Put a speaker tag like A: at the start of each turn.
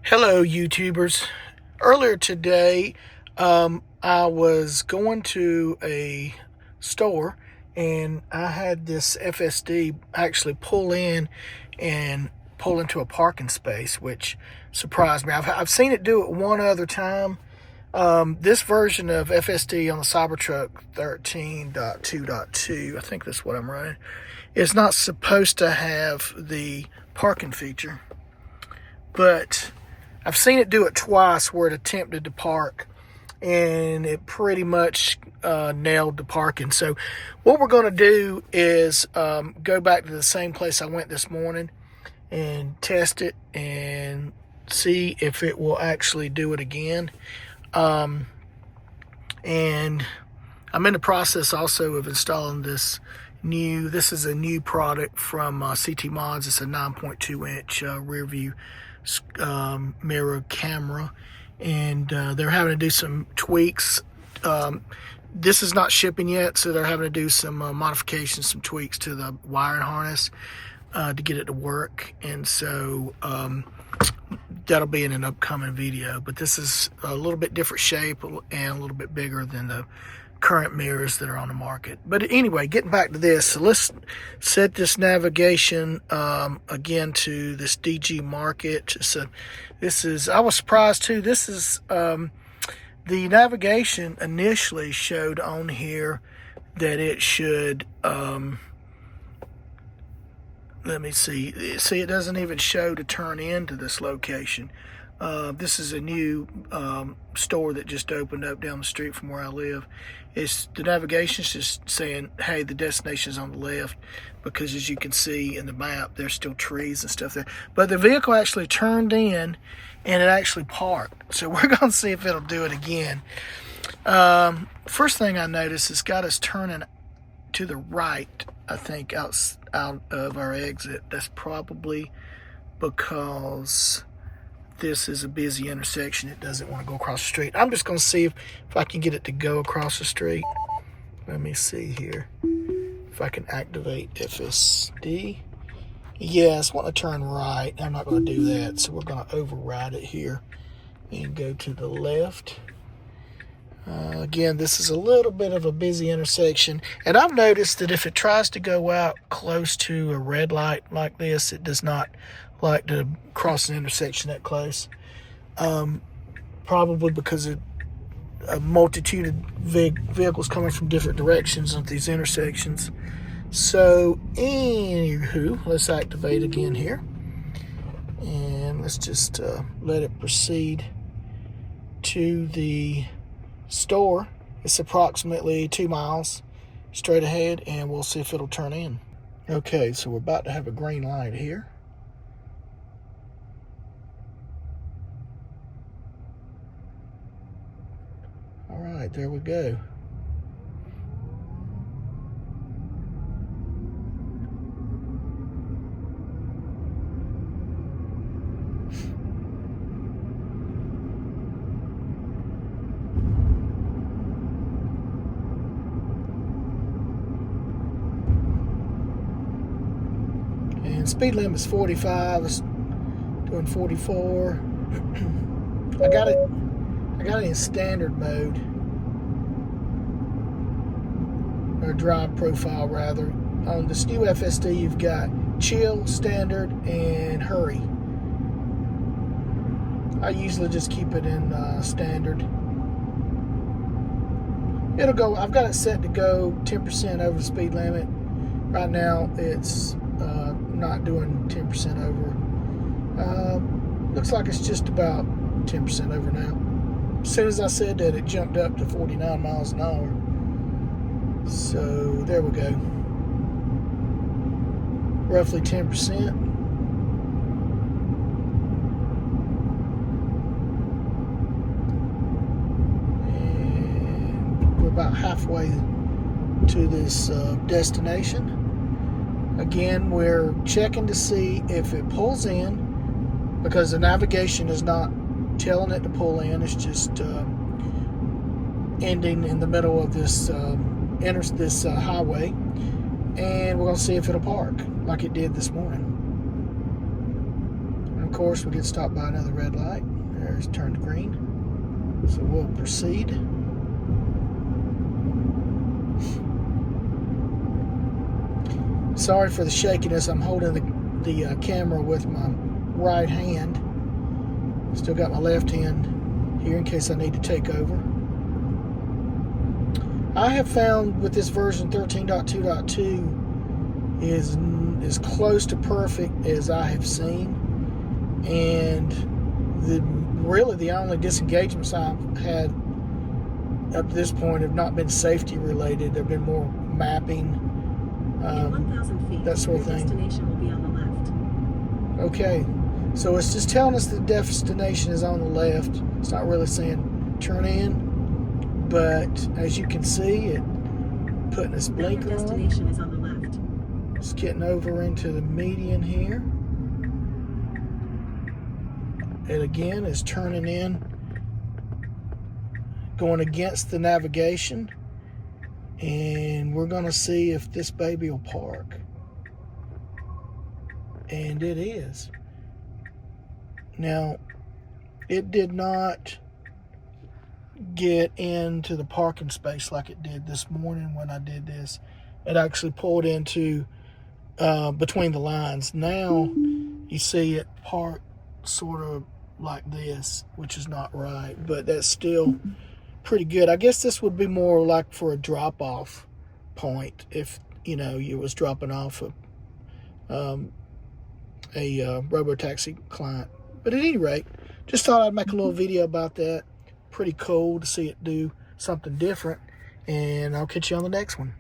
A: Hello, YouTubers. Earlier today, I was going to a store and I had this FSD actually pull in and pull into a parking space, which surprised me. I've seen it do it one other time. This version of FSD on the Cybertruck 13.2.2, I think that's what I'm running, is not supposed to have the parking feature, but I've seen it do it twice where it attempted to park and it pretty much nailed the parking. So what we're going to do is go back to the same place I went this morning and test it and see if it will actually do it again. And I'm in the process also of installing this is a new product from CT Mods. It's a 9.2 inch rear view mirror camera, and they're having to do some tweaks. This is not shipping yet, so they're having to do some modifications, some tweaks to the wiring harness to get it to work, and so that'll be in an upcoming video. But this is a little bit different shape and a little bit bigger than the current mirrors that are on the market. But anyway, getting back to this, so let's set this navigation again to this DG market. So this is, I was surprised too, this is the navigation initially showed on here that it should let me see, it doesn't even show to turn into this location. This is a new store that just opened up down the street from where I live. The navigation's just saying, hey, the destination's on the left, because as you can see in the map, there's still trees and stuff there. But the vehicle actually turned in and it actually parked. So we're going to see if it'll do it again. First thing I noticed is got us turning to the right, I think, out of our exit. That's probably because this is a busy intersection. It doesn't want to go across the street. I'm just going to see if I can get it to go across the street. Let me see here if I can activate FSD. Yes, I want to turn right. I'm not going to do that, so we're going to override it here and go to the left. Again, this is a little bit of a busy intersection, and I've noticed that if it tries to go out close to a red light like this, it does not like to cross an intersection that close. Probably because of a multitude of vehicles coming from different directions at these intersections. So anywho, let's activate again here, and let's just let it proceed to the store. It's approximately 2 miles straight ahead, and we'll see if it'll turn in. Okay, so we're about to have a green light here. All right, there we go. And speed limit is 45. It's doing 44. I got it in standard mode, or drive profile rather. On this new FSD, you've got chill, standard, and hurry. I usually just keep it in standard. It'll go, I've got it set to go 10% over the speed limit. Right now, it's not doing 10% over. Looks like it's just about 10% over now. As soon as I said that, it jumped up to 49 miles an hour. So there we go. Roughly 10%. And we're about halfway to this destination. Again, we're checking to see if it pulls in, because the navigation is not telling it to pull in. It's just ending in the middle of this highway, and we're going to see if it'll park like it did this morning. of course, we get stopped by another red light. There's turned green. So we'll proceed. Sorry for the shakiness. I'm holding the camera with my right hand. Still got my left hand here in case I need to take over. I have found with this version 13.2.2 is as close to perfect as I have seen, and really the only disengagements I've had up to this point have not been safety related. They've been more mapping,
B: in 1,000 feet,
A: that sort of thing.
B: Destination will be on the left.
A: Okay, so it's just telling us the destination is on the left. It's not really saying turn in, but as you can see, it putting its blinker on.
B: Destination is on the left.
A: It's getting over into the median here. It again is turning in, going against the navigation, and we're going to see if this baby will park. And it is. Now, it did not get into the parking space like it did this morning when I did this. It actually pulled into between the lines. Now you see it parked sort of like this, which is not right, but that's still pretty good. I guess this would be more like for a drop-off point if, you know, you was dropping off a robo-taxi client. But at any rate, just thought I'd make a little video about that. Pretty cool to see it do something different, and I'll catch you on the next one.